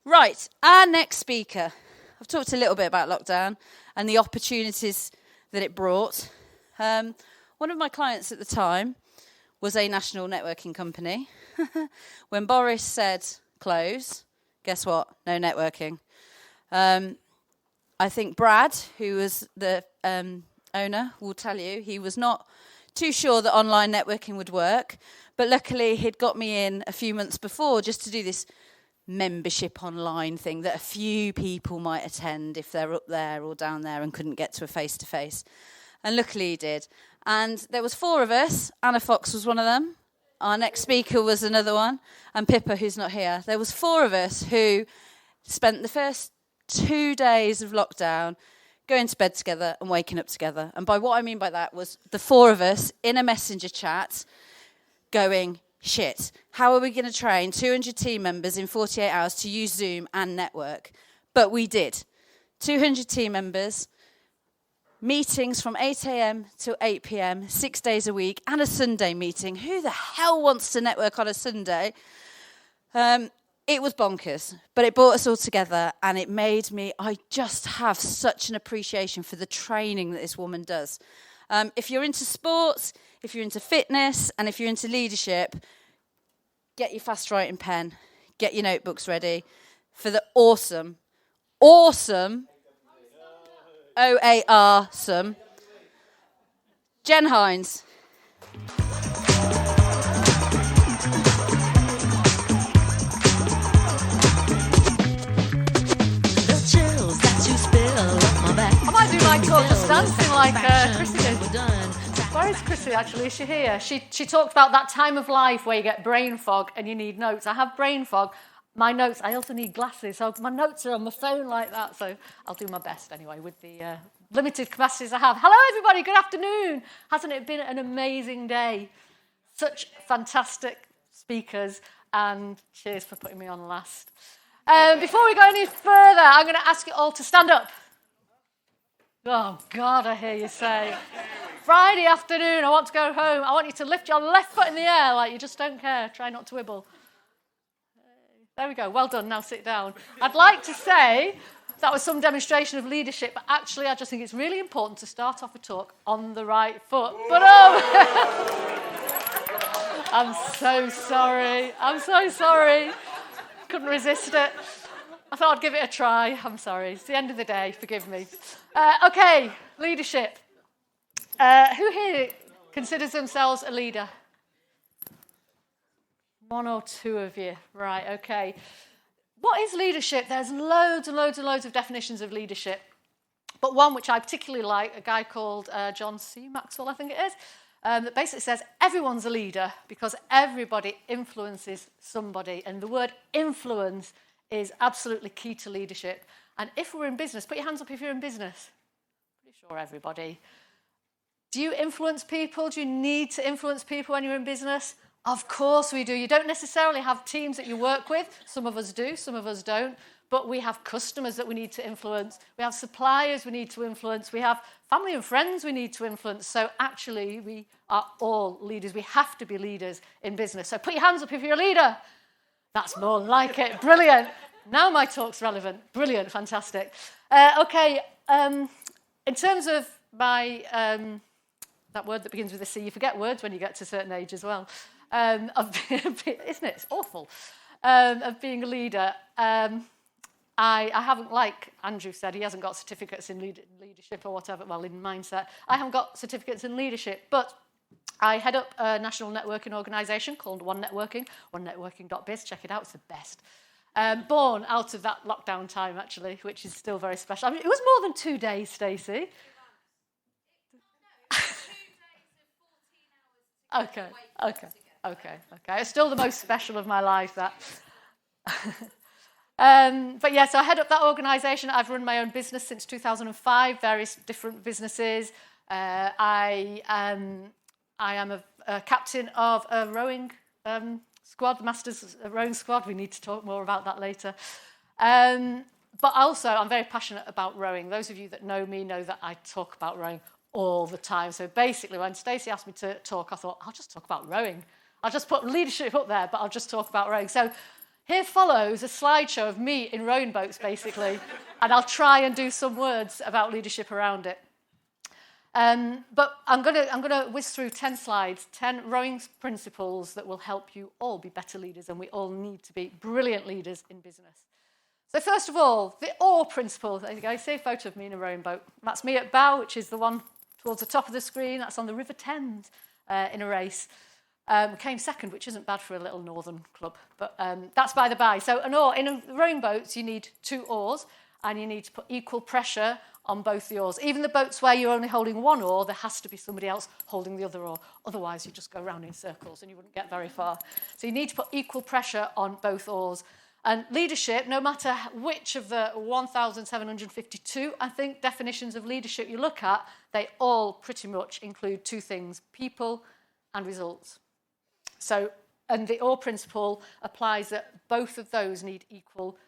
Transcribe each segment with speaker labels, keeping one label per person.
Speaker 1: Right, our next speaker. I've talked a little bit about lockdown and the opportunities that it brought. One of my clients at the time was a national networking company. When Boris said close, guess what? No networking. I think Brad, who was the owner, will tell you he was not too sure that online networking would work, but luckily he'd got me in a few months before just to do this membership online thing that a few people might attend if they're up there or down there and couldn't get to a face-to-face. And luckily he did. And there was 4 of us. Anna Fox was one of them. Our next speaker was another one. And Pippa, who's not here. There was 4 of us who spent the first 2 days of lockdown going to bed together and waking up together. And by what I mean by that was the 4 of us in a messenger chat going, shit, how are we going to train 200 team members in 48 hours to use Zoom and network? But we did. 200 team members, meetings from 8 a.m. to 8 p.m., 6 days a week, and a Sunday meeting. Who the hell wants to network on a Sunday? It was bonkers, but it brought us all together, and it made me, I just have such an appreciation for the training that this woman does. If you're into sports, if you're into fitness, and if you're into leadership, get your fast writing pen, get your notebooks ready for the Oarsome, O-A-R-some, Jen Hinds.
Speaker 2: I might do my talk just dancing like Chrissy did. Where is Chrissy, actually? Is she here? She talked about that time of life where you get brain fog and you need notes. I have brain fog. My notes, I also need glasses, so my notes are on my phone like that, so I'll do my best anyway with the limited capacities I have. Hello, everybody. Good afternoon. Hasn't it been an amazing day? Such fantastic speakers, and cheers for putting me on last. Before we go any further, I'm going to ask you all to stand up. Oh, God, I hear you say. Friday afternoon, I want to go home. I want you to lift your left foot in the air like you just don't care. Try not to wibble. There we go. Well done. Now sit down. I'd like to say that was some demonstration of leadership, but actually I just think it's really important to start off a talk on the right foot. But I'm so sorry. I'm so sorry. Couldn't resist it. I thought I'd give it a try. I'm sorry. It's the end of the day. Forgive me. Okay, leadership. Who here considers themselves a leader? 1 or 2 of you. Right, okay. What is leadership? There's loads and loads and loads of definitions of leadership. But one which I particularly like, a guy called John C. Maxwell, I think it is, that basically says everyone's a leader because everybody influences somebody. And the word influence is absolutely key to leadership. And if we're in business, put your hands up if you're in business. Pretty sure everybody. Do you influence people? Do you need to influence people when you're in business? Of course we do. You don't necessarily have teams that you work with. Some of us do, some of us don't. But we have customers that we need to influence. We have suppliers we need to influence. We have family and friends we need to influence. So actually, we are all leaders. We have to be leaders in business. So put your hands up if you're a leader. That's more like it. Brilliant. Now my talk's relevant. Brilliant. Fantastic. Okay. In terms of my... that word that begins with a C, you forget words when you get to a certain age as well. Isn't it? It's awful. Of being a leader. I haven't, like Andrew said, he hasn't got certificates in leadership or whatever, well, in mindset. I haven't got certificates in leadership, but I head up a national networking organisation called One Networking, onenetworking.biz. Check it out, it's the best. Born out of that lockdown time, actually, which is still very special. I mean, it was more than 2 days, Stacey. Okay. It's still the most special of my life, that. But yeah, so I head up that organisation. I've run my own business since 2005, various different businesses. I am a captain of a rowing squad, the Masters rowing squad. We need to talk more about that later. But also, I'm very passionate about rowing. Those of you that know me know that I talk about rowing all the time. So basically, when Stacey asked me to talk, I thought, I'll just talk about rowing. I'll just put leadership up there, but I'll just talk about rowing. So Here follows a slideshow of me in rowing boats, basically, and I'll try and do some words about leadership around it. But I'm going to whiz through 10 slides, 10 rowing principles that will help you all be better leaders, and we all need to be brilliant leaders in business. So first of all, the oar principle. There you go, see a photo of me in a rowing boat. That's me at bow, which is the one towards the top of the screen. That's on the River Thames in a race. Came second, which isn't bad for a little northern club, but that's by the by. So an oar, in rowing boats, you need 2 oars, and you need to put equal pressure on both the oars. Even the boats where you're only holding one oar, there has to be somebody else holding the other oar. Otherwise, you just go round in circles and you wouldn't get very far. So you need to put equal pressure on both oars. And leadership, no matter which of the 1,752, I think, definitions of leadership you look at, they all pretty much include 2 things: people and results. So, and the oar principle applies that both of those need equal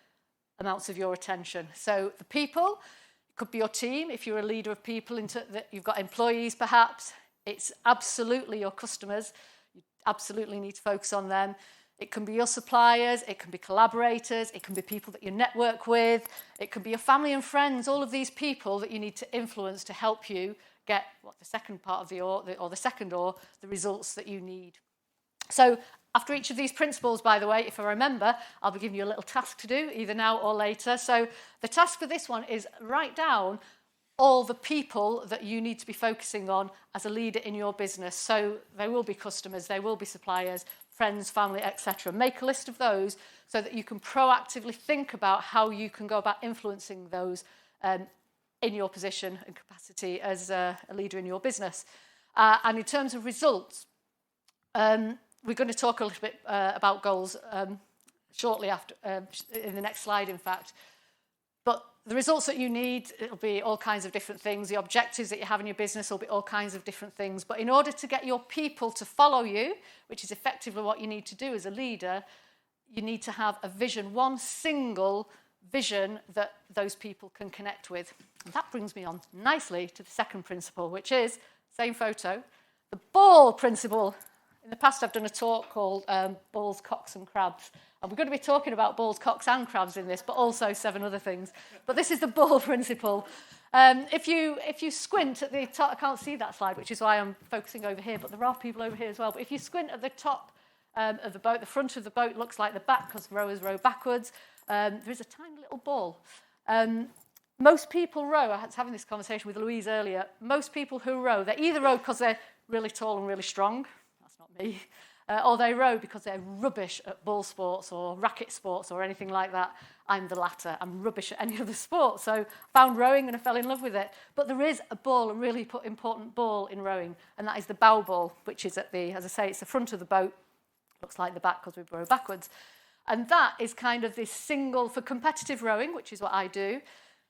Speaker 2: amounts of your attention. So the people, it could be your team, if you're a leader of people, that you've got employees perhaps. It's absolutely your customers. You absolutely need to focus on them. It can be your suppliers, it can be collaborators, it can be people that you network with, it can be your family and friends, all of these people that you need to influence to help you get the second part of the oar, or the second oar, the results that you need. So after each of these principles, by the way, if I remember, I'll be giving you a little task to do, either now or later. So the task for this one is write down all the people that you need to be focusing on as a leader in your business. So there will be customers, there will be suppliers, friends, family, etc. Make a list of those so that you can proactively think about how you can go about influencing those in your position and capacity as a leader in your business. And in terms of results, we're going to talk a little bit about goals shortly after, in the next slide, in fact. But the results that you need, it'll be all kinds of different things. The objectives that you have in your business will be all kinds of different things. But in order to get your people to follow you, which is effectively what you need to do as a leader, you need to have a vision, one single vision that those people can connect with. And that brings me on nicely to the second principle, which is, same photo, the ball principle. In the past, I've done a talk called Balls, Cocks and Crabs. And we're going to be talking about balls, cocks and crabs in this, but also 7 other things. But this is the ball principle. If you squint at the top, I can't see that slide, which is why I'm focusing over here, but there are people over here as well. But if you squint at the top of the boat, the front of the boat looks like the back because rowers row backwards. There is a tiny little ball. Most people row, I was having this conversation with Louise earlier, most people who row, they either row because they're really tall and really strong, that's not me, or they row because they're rubbish at ball sports or racket sports or anything like that. I'm the latter. I'm rubbish at any other sport. So I found rowing and I fell in love with it. But there is a ball, a really important ball in rowing, and that is the bow ball, which is at the, as I say, it's the front of the boat. Looks like the back because we row backwards. And that is kind of this single, for competitive rowing, which is what I do,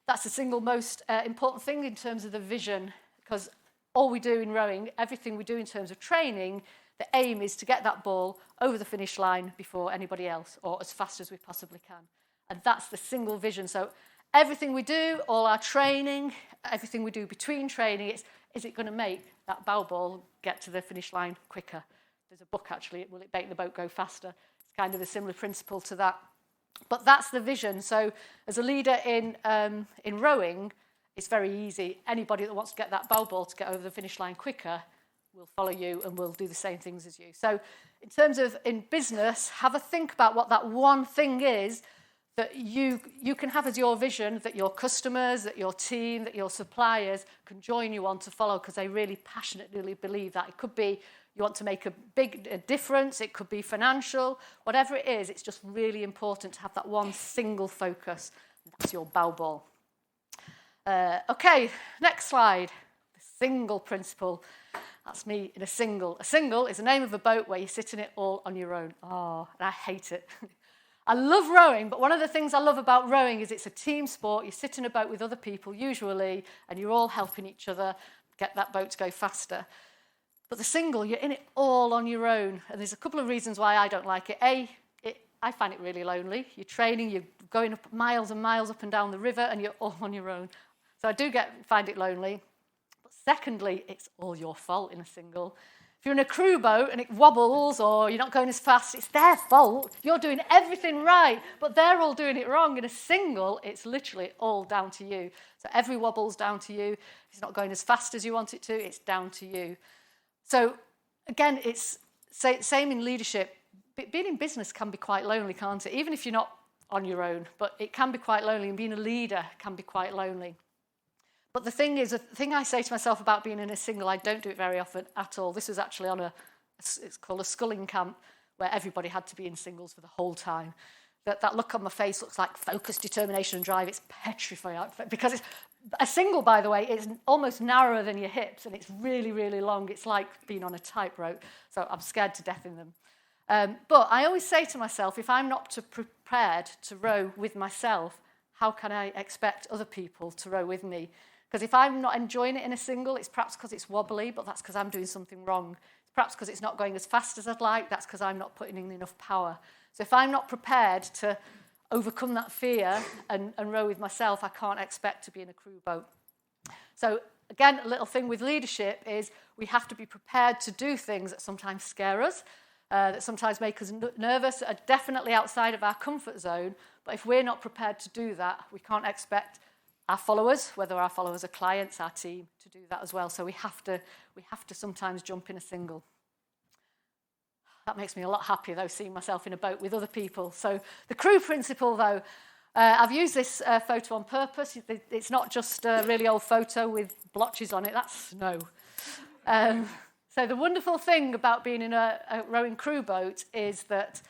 Speaker 2: that's the single most important thing in terms of the vision, because all we do in rowing, everything we do in terms of training, the aim is to get that ball over the finish line before anybody else, or as fast as we possibly can. And that's the single vision. So everything we do, all our training, everything we do between training, is it going to make that bow ball get to the finish line quicker? There's a book, actually, will it make the boat go faster? It's kind of a similar principle to that. But that's the vision. So as a leader in rowing, it's very easy. Anybody that wants to get that bow ball to get over the finish line quicker will follow you and will do the same things as you. So in terms of in business, have a think about what that one thing is that you can have as your vision, that your customers, that your team, that your suppliers can join you on to follow because they really passionately believe that. It could be you want to make a difference, it could be financial, whatever it is, it's just really important to have that one single focus. That's your bow ball. Okay, next slide. The single principle. That's me in a single. A single is the name of a boat where you sit in it all on your own. Oh, and I hate it. I love rowing, but one of the things I love about rowing is it's a team sport. You sit in a boat with other people, usually, and you're all helping each other get that boat to go faster. But the single, you're in it all on your own. And there's a couple of reasons why I don't like it. I find it really lonely. You're training, you're going up miles and miles up and down the river, and you're all on your own. So I do find it lonely. But secondly, it's all your fault in a single. If you're in a crew boat and it wobbles or you're not going as fast, it's their fault. You're doing everything right, but they're all doing it wrong. In a single, it's literally all down to you. So every wobble's down to you. If it's not going as fast as you want it to, it's down to you. So again, it's same in leadership. Being in business can be quite lonely, can't it? Even if you're not on your own, but it can be quite lonely, and being a leader can be quite lonely. But the thing is, the thing I say to myself about being in a single, I don't do it very often at all. This was actually on it's called a sculling camp, where everybody had to be in singles for the whole time. That look on my face looks like focus, determination, and drive. It's petrifying, because it's a single, by the way, is almost narrower than your hips, and it's really, really long. It's like being on a tightrope, so I'm scared to death in them. But I always say to myself, if I'm not prepared to row with myself, how can I expect other people to row with me? Because if I'm not enjoying it in a single, it's perhaps because it's wobbly, but that's because I'm doing something wrong. It's perhaps because it's not going as fast as I'd like, that's because I'm not putting in enough power. So if I'm not prepared to overcome that fear and row with myself, I can't expect to be in a crew boat. So again, a little thing with leadership is we have to be prepared to do things that sometimes scare us, that sometimes make us nervous, are definitely outside of our comfort zone. But if we're not prepared to do that, we can't expect our followers, whether our followers are clients, our team, to do that as well. So we have to sometimes jump in a single. That makes me a lot happier, though, seeing myself in a boat with other people. So the crew principle, though, I've used this photo on purpose. It's not just a really old photo with blotches on it. That's snow. So the wonderful thing about being in a rowing crew boat is that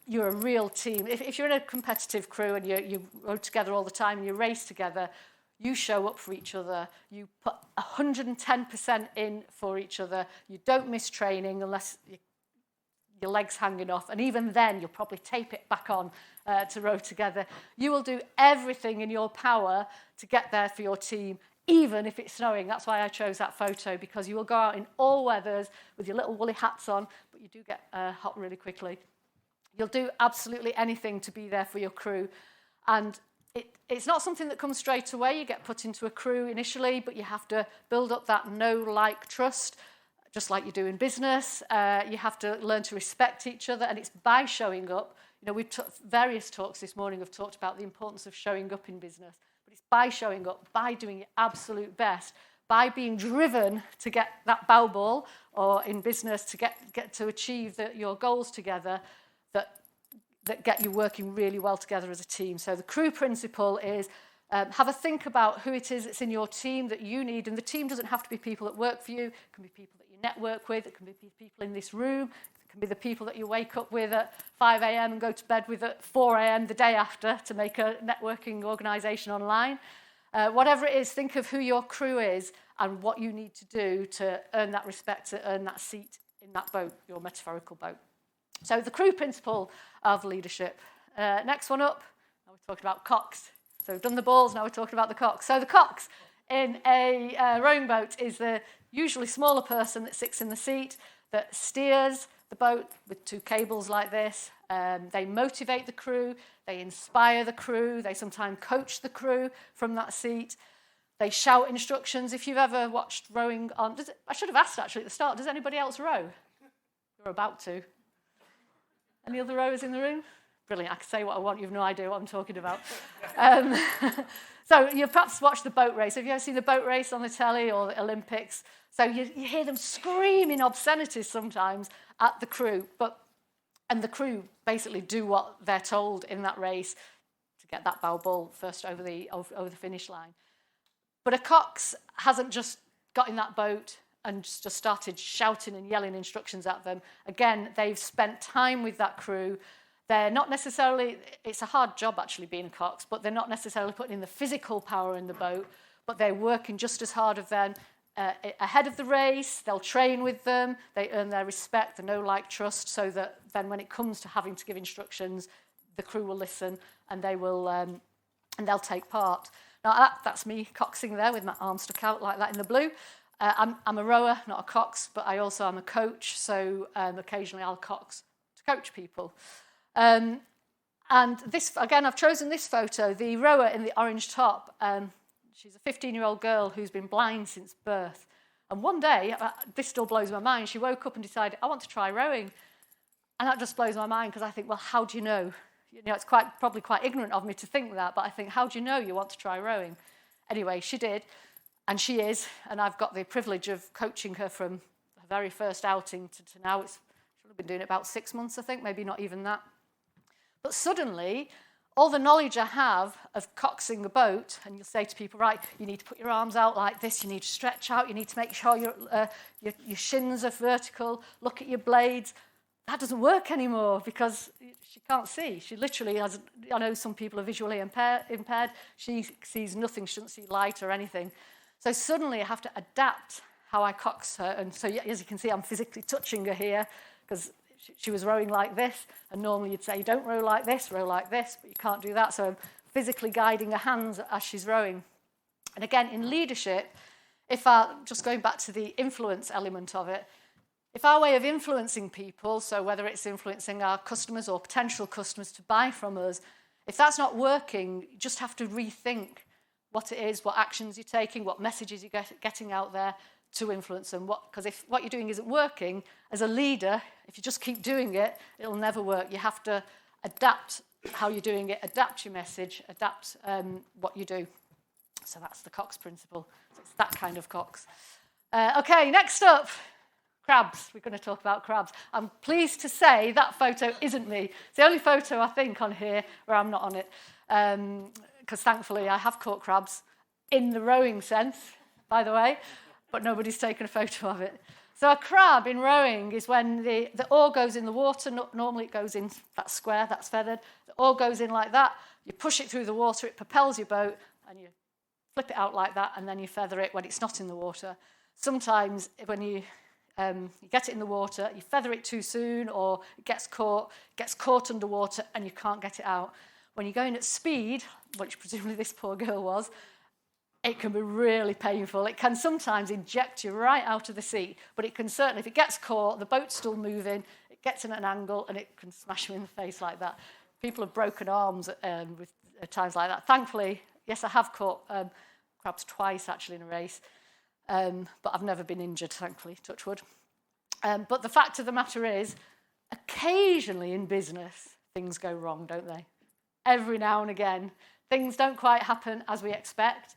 Speaker 2: you're a real team. If you're in a competitive crew and you row together all the time and you race together, you show up for each other. You put 110% in for each other. You don't miss training unless your leg's hanging off. And even then, you'll probably tape it back on to row together. You will do everything in your power to get there for your team, even if it's snowing. That's why I chose that photo, because you will go out in all weathers with your little woolly hats on, but you do get hot really quickly. You'll do absolutely anything to be there for your crew. And it's not something that comes straight away. You get put into a crew initially, but you have to build up that know-like trust, just like you do in business. You have to learn to respect each other, and it's by showing up. You know, various talks this morning have talked about the importance of showing up in business, but it's by showing up, by doing your absolute best, by being driven to get that bow ball, or in business to get to achieve your goals together, that get you working really well together as a team. So the crew principle is have a think about who it is that's in your team that you need. And the team doesn't have to be people that work for you. It can be people that you network with. It can be people in this room. It can be the people that you wake up with at 5 a.m. and go to bed with at 4 a.m. the day after to make a networking organisation online. Whatever it is, think of who your crew is and what you need to do to earn that respect, to earn that seat in that boat, your metaphorical boat. So the crew principle of leadership. Next one up, now we're talking about cocks. So we've done the balls, now we're talking about the cocks. So the cocks in a rowing boat is the usually smaller person that sits in the seat, that steers the boat with two cables like this. They motivate the crew, they inspire the crew, they sometimes coach the crew from that seat. They shout instructions. If you've ever watched rowing on... I should have asked actually at the start, does anybody else row? You're about to. Any other rowers in the room? Brilliant. I can say what I want. You have no idea what I'm talking about. So you perhaps watched the boat race. Have you ever seen the boat race on the telly or the Olympics? So you hear them screaming obscenities sometimes at the crew. And the crew basically do what they're told in that race to get that bow ball first over the finish line. But a cox hasn't just got in that boat and just started shouting and yelling instructions at them. Again, they've spent time with that crew. They're not necessarily, it's a hard job actually being a cox, but they're not necessarily putting in the physical power in the boat, but they're working just as hard of them ahead of the race. They'll train with them. They earn their respect, the know-like trust, so that then when it comes to having to give instructions, the crew will listen and they will, and they'll take part. Now that's me coxing there with my arm stuck out like that in the blue. I'm a rower, not a cox, but I also am a coach, so occasionally I'll cox to coach people. And this, again, I've chosen this photo, the rower in the orange top. She's a 15-year-old girl who's been blind since birth. And one day, this still blows my mind, she woke up and decided, I want to try rowing. And that just blows my mind because I think, well, how do you know? You know, it's probably quite ignorant of me to think that, but I think, how do you know you want to try rowing? Anyway, she did, and she is, and I've got the privilege of coaching her from her very first outing to now. She'll have been doing it about 6 months, I think, maybe not even that. But suddenly, all the knowledge I have of coxing a boat, and you'll say to people, right, you need to put your arms out like this, you need to stretch out, you need to make sure your shins are vertical, look at your blades. That doesn't work anymore because she can't see. She literally has, I know some people are visually impaired. She sees nothing. She doesn't see light or anything. So suddenly I have to adapt how I cox her. And so as you can see, I'm physically touching her here because she was rowing like this. And normally you'd say, don't row like this, but you can't do that. So I'm physically guiding her hands as she's rowing. And again, in leadership, just going back to the influence element of it, if our way of influencing people, so whether it's influencing our customers or potential customers to buy from us, if that's not working, you just have to rethink what it is, what actions you're taking, what messages you're getting out there to influence them. Because if what you're doing isn't working, as a leader, if you just keep doing it, it'll never work. You have to adapt how you're doing it, adapt your message, adapt what you do. So that's the Cox principle. So it's that kind of Cox. Okay, next up. Crabs. We're going to talk about crabs. I'm pleased to say that photo isn't me. It's the only photo I think on here where I'm not on it. Because thankfully I have caught crabs in the rowing sense, by the way, but nobody's taken a photo of it. So a crab in rowing is when the oar goes in the water. Normally it goes in that square, that's feathered. The oar goes in like that. You push it through the water, it propels your boat, and you flip it out like that, and then you feather it when it's not in the water. Sometimes when you get it in the water, you feather it too soon, or it gets caught underwater and you can't get it out. When you're going at speed, which presumably this poor girl was, it can be really painful. It can sometimes eject you right out of the sea, but it can certainly, if it gets caught, the boat's still moving, it gets in an angle and it can smash you in the face like that. People have broken arms with times like that. Thankfully, yes, I have caught crabs twice actually in a race. But I've never been injured, thankfully, touch wood. But the fact of the matter is, occasionally in business, things go wrong, don't they? Every now and again, things don't quite happen as we expect.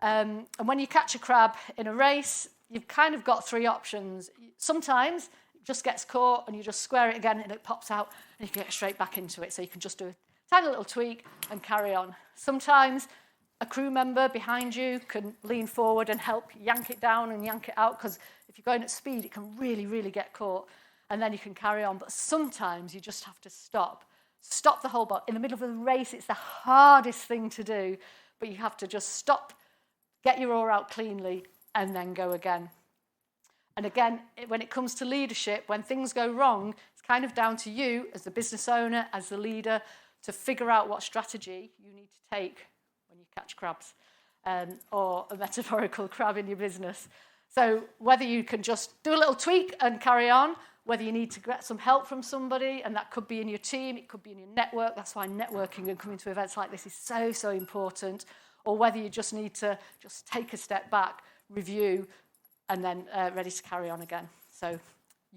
Speaker 2: And when you catch a crab in a race, you've kind of got three options. Sometimes it just gets caught and you just square it again and it pops out and you can get straight back into it. So you can just do a tiny little tweak and carry on. Sometimes a crew member behind you can lean forward and help yank it down and yank it out, because if you're going at speed, it can really, really get caught, and then you can carry on. But sometimes you just have to stop the whole boat. In the middle of a race, it's the hardest thing to do, but you have to just stop, get your oar out cleanly, and then go again. And again, when it comes to leadership, when things go wrong, it's kind of down to you as the business owner, as the leader, to figure out what strategy you need to take when you catch crabs, or a metaphorical crab in your business. So whether you can just do a little tweak and carry on, whether you need to get some help from somebody, and that could be in your team, it could be in your network. That's why networking and coming to events like this is so, so important. Or whether you just need to just take a step back, review, and then ready to carry on again. So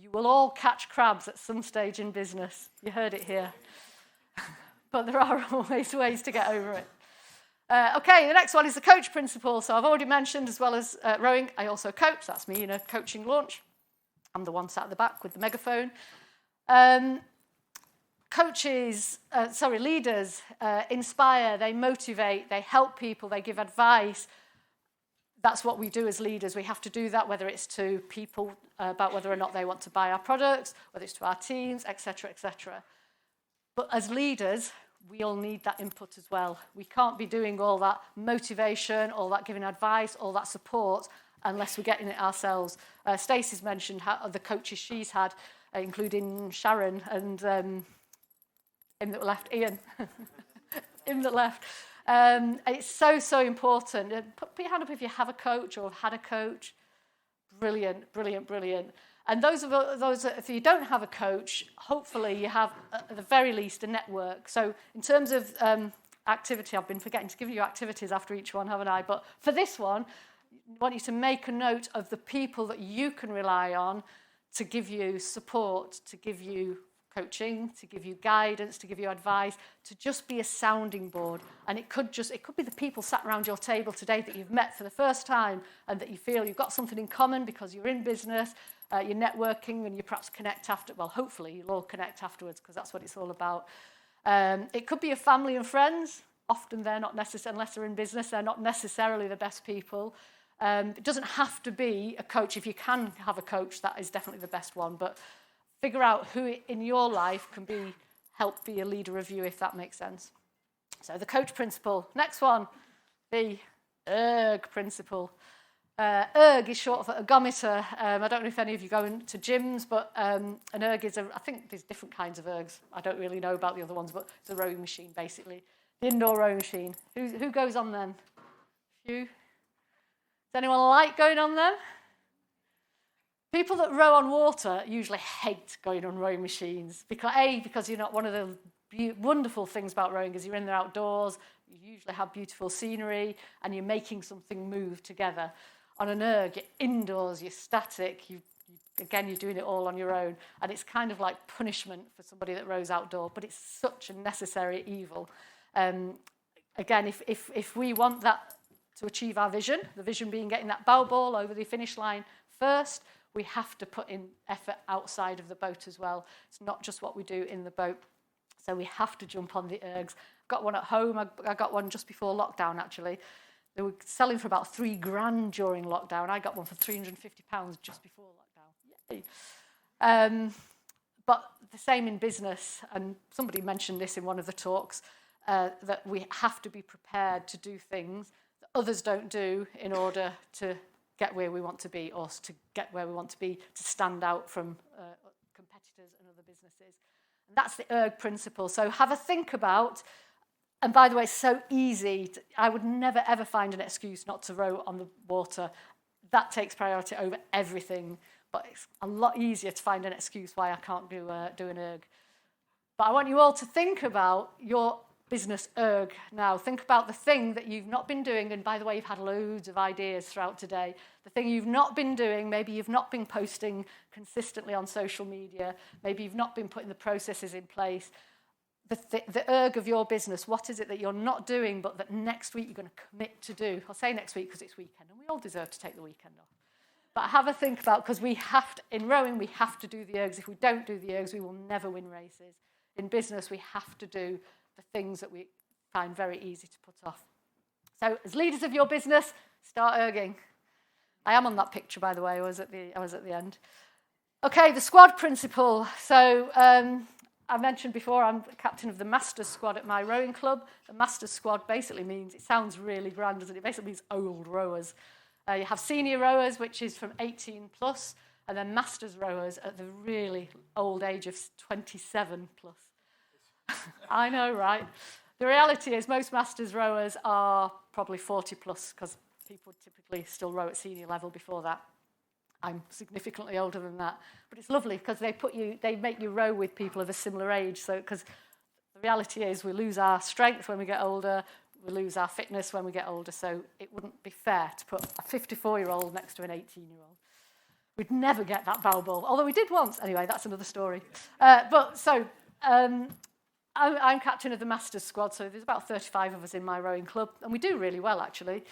Speaker 2: you will all catch crabs at some stage in business. You heard it here. But there are always ways to get over it. Okay, the next one is the coach principle. So I've already mentioned, as well as rowing, I also coach. That's me in a coaching launch. I'm the one sat at the back with the megaphone. Leaders inspire, they motivate, they help people, they give advice. That's what we do as leaders. We have to do that, whether it's to people about whether or not they want to buy our products, whether it's to our teams, etc., etc. But as leaders, we all need that input as well. We can't be doing all that motivation, all that giving advice, all that support, unless we're getting it ourselves. Stacey's mentioned how the coaches she's had, including Sharon and him that left, Ian. Him that left. It's so, so important. Put your hand up if you have a coach or have had a coach. Brilliant, brilliant, brilliant. And those, if you don't have a coach, hopefully you have, at the very least, a network. So in terms of activity, I've been forgetting to give you activities after each one, haven't I? But for this one, I want you to make a note of the people that you can rely on to give you support, to give you coaching, to give you guidance, to give you advice, to just be a sounding board. And it could be the people sat around your table today that you've met for the first time and that you feel you've got something in common because you're in business, you're networking, and you perhaps connect after. Well, hopefully you'll all connect afterwards, because that's what it's all about. It could be your family and friends. Often they're not necessarily, unless they're in business, they're not necessarily the best people. It doesn't have to be a coach. If you can have a coach, that is definitely the best one. But figure out who in your life can help be a leader of you, if that makes sense. So the coach principle. Next one, the ERG principle. ERG is short for ergometer. I don't know if any of you go into gyms, but an ERG is I think there's different kinds of ERGs. I don't really know about the other ones, but it's a rowing machine, basically. The indoor rowing machine. Who goes on them? You? Does anyone like going on them? People that row on water usually hate going on rowing machines because you're not. One of the wonderful things about rowing is you're in there outdoors, you usually have beautiful scenery, and you're making something move together. On an ERG, you're indoors, you're static, again, you're doing it all on your own, and it's kind of like punishment for somebody that rows outdoor, but it's such a necessary evil. Again, if we want that to achieve our vision, the vision being getting that bow ball over the finish line first, we have to put in effort outside of the boat as well. It's not just what we do in the boat. So we have to jump on the ERGs. Got one at home. I got one just before lockdown, actually. They were selling for about $3,000 during lockdown. I got one for £350 just before lockdown. Yay. But the same in business. And somebody mentioned this in one of the talks, that we have to be prepared to do things that others don't do in order to get where we want to be, or to get where we want to be, to stand out from competitors and other businesses. And that's the ERG principle. So have a think about, and by the way, it's so easy. I would never, ever find an excuse not to row on the water. That takes priority over everything. But it's a lot easier to find an excuse why I can't do an ERG. But I want you all to think about your business ERG now. Think about the thing that you've not been doing, and by the way, you've had loads of ideas throughout today. The thing you've not been doing, maybe you've not been posting consistently on social media, maybe you've not been putting the processes in place. The ERG of your business, what is it that you're not doing but that next week you're going to commit to do? I'll say next week because it's weekend, and we all deserve to take the weekend off. But have a think about, because we have to, in rowing, we have to do the ERGs. If we don't do the ERGs, we will never win races. In business, we have to do the things that we find very easy to put off. So as leaders of your business, start ERGing. I am on that picture, by the way. I was at the end. Okay, the squad principle. So I mentioned before, I'm captain of the Masters squad at my rowing club. The Masters squad basically means, it sounds really grand, doesn't it? It basically means old rowers. You have senior rowers, which is from 18 plus, and then Masters rowers at the really old age of 27 plus. I know, right? The reality is most Masters rowers are probably 40 plus, because people typically still row at senior level before that. I'm significantly older than that. But it's lovely because they make you row with people of a similar age. So, because the reality is we lose our strength when we get older, we lose our fitness when we get older. So it wouldn't be fair to put a 54-year-old next to an 18-year-old. We'd never get that bow ball, although we did once. Anyway, that's another story. I'm captain of the Masters squad, so there's about 35 of us in my rowing club, and we do really well, actually.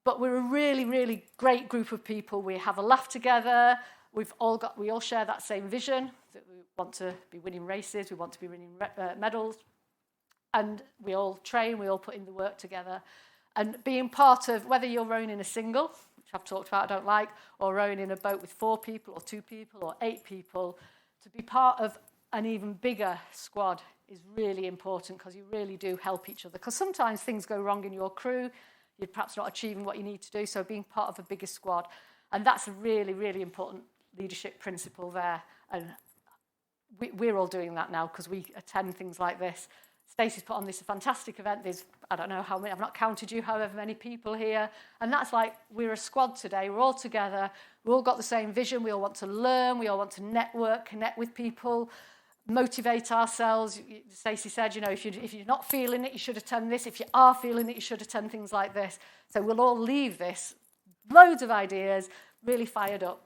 Speaker 2: But we're a really, really great group of people. We have a laugh together. We all share that same vision, that we want to be winning races, we want to be winning medals, and we all train, we all put in the work together. And being part of, whether you're rowing in a single, which I've talked about, I don't like, or rowing in a boat with 4 people, or 2 people, or 8 people, to be part of an even bigger squad is really important, because you really do help each other. Because sometimes things go wrong in your crew, you're perhaps not achieving what you need to do, so being part of a bigger squad. And that's a really, really important leadership principle there. And we're all doing that now because we attend things like this. Stacey's put on this fantastic event. There's, I don't know how many, I've not counted you, however many people here. And that's like, we're a squad today. We're all together. We've all got the same vision. We all want to learn. We all want to network, connect with people, motivate ourselves. Stacey said, if you're not feeling it, you should attend this. If you are feeling it, you should attend things like this. So we'll all leave this loads of ideas, really fired up.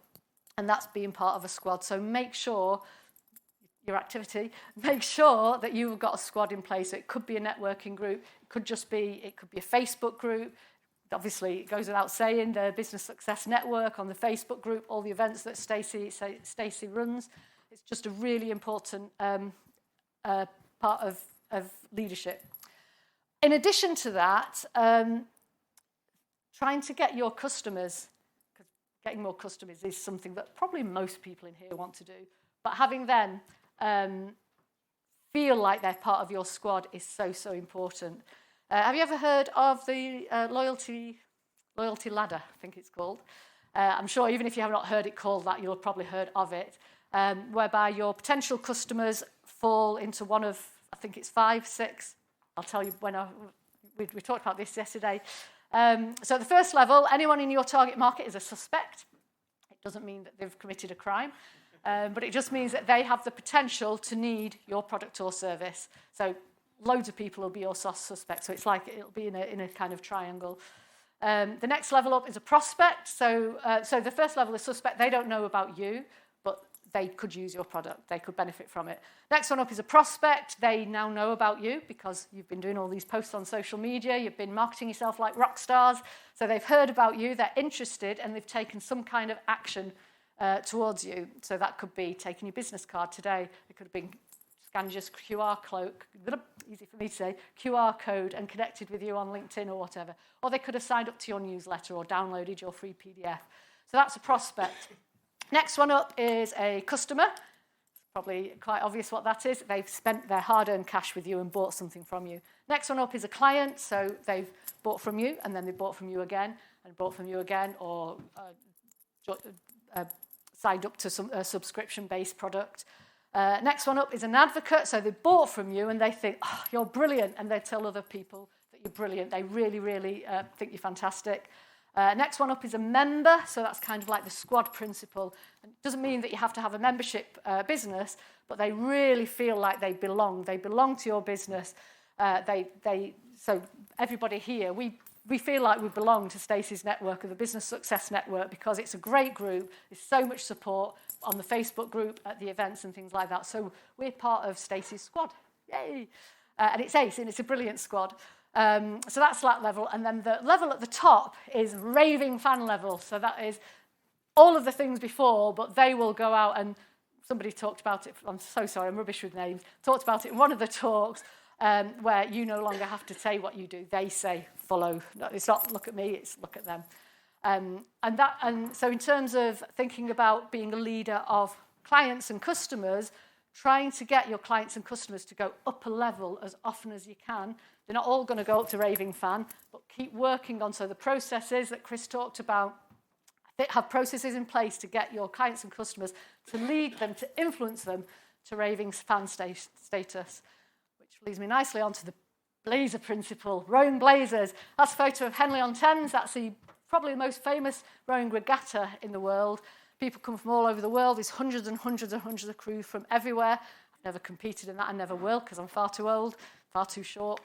Speaker 2: And that's being part of a squad. So make sure your activity, make sure that you've got a squad in place. So it could be a networking group, it could be a Facebook group. Obviously, it goes without saying, the Business Success Network on the Facebook group, all the events that Stacey runs. It's just a really important part of leadership. In addition to that, trying to get your customers, because getting more customers is something that probably most people in here want to do, but having them feel like they're part of your squad is so, so important. Have you ever heard of the loyalty ladder, I think it's called? I'm sure even if you have not heard it called that, you'll have probably heard of it, whereby your potential customers fall into one of, I think it's 5, 6. I'll tell you when we talked about this yesterday. So the first level, anyone in your target market is a suspect. It doesn't mean that they've committed a crime, but it just means that they have the potential to need your product or service. So loads of people will be your suspect. So it's like it'll be in a kind of triangle. The next level up is a prospect. So the first level is suspect. They don't know about you, but they could use your product. They could benefit from it. Next one up is a prospect. They now know about you because you've been doing all these posts on social media. You've been marketing yourself like rock stars. So they've heard about you. They're interested, and they've taken some kind of action towards you. So that could be taking your business card today. It could have been scanned your QR code, easy for me to say, QR code and connected with you on LinkedIn or whatever. Or they could have signed up to your newsletter or downloaded your free PDF. So that's a prospect. Next one up is a customer. It's probably quite obvious what that is. They've spent their hard-earned cash with you and bought something from you. Next one up is a client. So they've bought from you, and then they bought from you again, and bought from you again, or signed up to a subscription-based product. Next one up is an advocate. So they bought from you, and they think, oh, you're brilliant, and they tell other people that you're brilliant. They really, really think you're fantastic. Next one up is a member, so that's kind of like the squad principle. It doesn't mean that you have to have a membership business, but they really feel like they belong. They belong to your business. So everybody here, we feel like we belong to Stacey's network, or the Business Success Network, because it's a great group. There's so much support on the Facebook group, at the events and things like that. So we're part of Stacey's squad. Yay! And it's ace, and it's a brilliant squad. So that's that level. And then the level at the top is raving fan level. So that is all of the things before, but they will go out, and somebody talked about it. I'm so sorry, I'm rubbish with names. Talked about it in one of the talks where you no longer have to say what you do. They say follow. No, it's not look at me, it's look at them. And so in terms of thinking about being a leader of clients and customers, trying to get your clients and customers to go up a level as often as you can. They're not all going to go up to raving fan, but keep working on. So the processes that Chris talked about, have processes in place to get your clients and customers, to lead them, to influence them to raving fan status, which leads me nicely onto the blazer principle, rowing blazers. That's a photo of Henley-on-Thames. That's probably the most famous rowing regatta in the world. People come from all over the world. There's hundreds and hundreds and hundreds of crew from everywhere. I've never competed in that. I never will, because I'm far too old, far too short,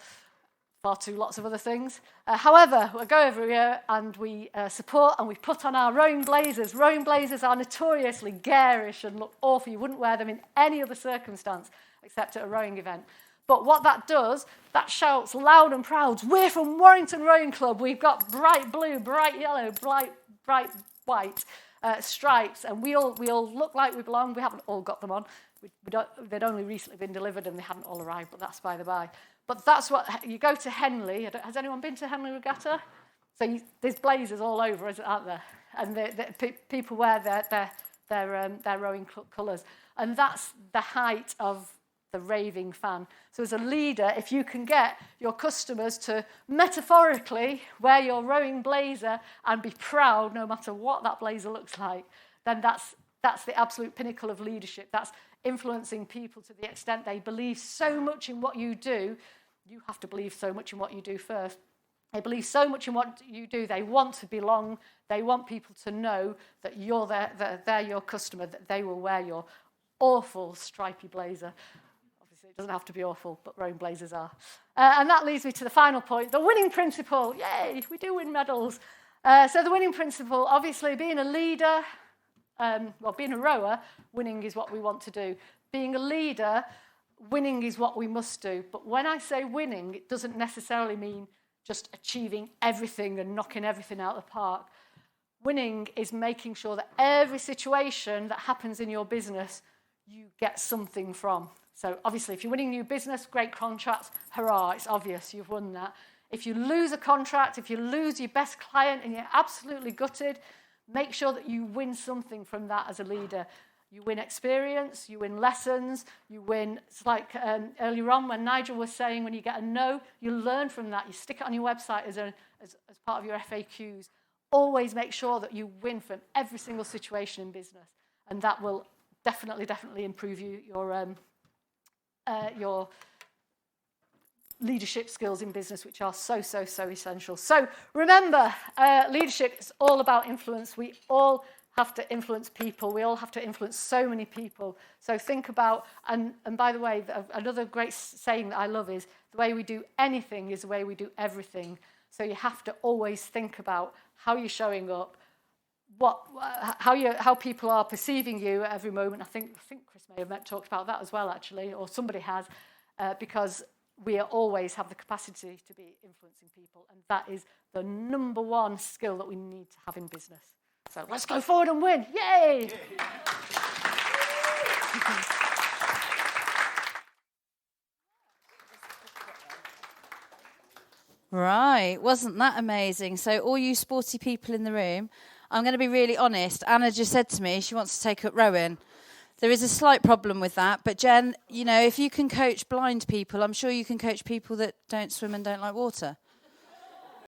Speaker 2: far too lots of other things. However, we go over here and we support, and we put on our rowing blazers. Rowing blazers are notoriously garish and look awful. You wouldn't wear them in any other circumstance except at a rowing event. But what that does, that shouts loud and proud, we're from Warrington Rowing Club. We've got bright blue, bright yellow, bright white stripes, and we all look like we belong. We haven't all got them on. They'd only recently been delivered, and they hadn't all arrived, but that's by the by. But that's what, you go to Henley. Has anyone been to Henley Regatta? So there's blazers all over, aren't there? And people wear their rowing colours. And that's the height of the raving fan. So as a leader, if you can get your customers to metaphorically wear your rowing blazer and be proud no matter what that blazer looks like, then that's the absolute pinnacle of leadership. That's influencing people to the extent they believe so much in what you do. You have to believe so much in what you do first. They believe so much in what you do. They want to belong. They want people to know that they're your customer, that they will wear your awful stripy blazer. Obviously, it doesn't have to be awful, but rowing blazers are. And that leads me to the final point, the winning principle. Yay, we do win medals. So the winning principle, obviously being a leader, being a rower, winning is what we want to do. Being a leader, winning is what we must do. But when I say winning, it doesn't necessarily mean just achieving everything and knocking everything out of the park. Winning is making sure that every situation that happens in your business, you get something from. So obviously, if you're winning new business, great contracts, hurrah, it's obvious you've won that. If you lose a contract, if you lose your best client and you're absolutely gutted, make sure that you win something from that as a leader. You win experience, you win lessons, you win, it's like earlier on when Nigel was saying when you get a no, you learn from that. You stick it on your website as part of your FAQs. Always make sure that you win from every single situation in business. And that will definitely improve your leadership skills in business, which are so essential. So remember, leadership is all about influence. We all have to influence people. We all have to influence so many people. So think about, and by the way, another great saying that I love is, the way we do anything is the way we do everything. So you have to always think about how you're showing up, how people are perceiving you at every moment. I think Chris may have talked about that as well, actually, or somebody has, because we always have the capacity to be influencing people, and that is the number one skill that we need to have in business. So let's go forward and win. Yay!
Speaker 1: Right, wasn't that amazing? So all you sporty people in the room, I'm going to be really honest. Anna just said to me she wants to take up rowing. There is a slight problem with that, but Jen, if you can coach blind people, I'm sure you can coach people that don't swim and don't like water.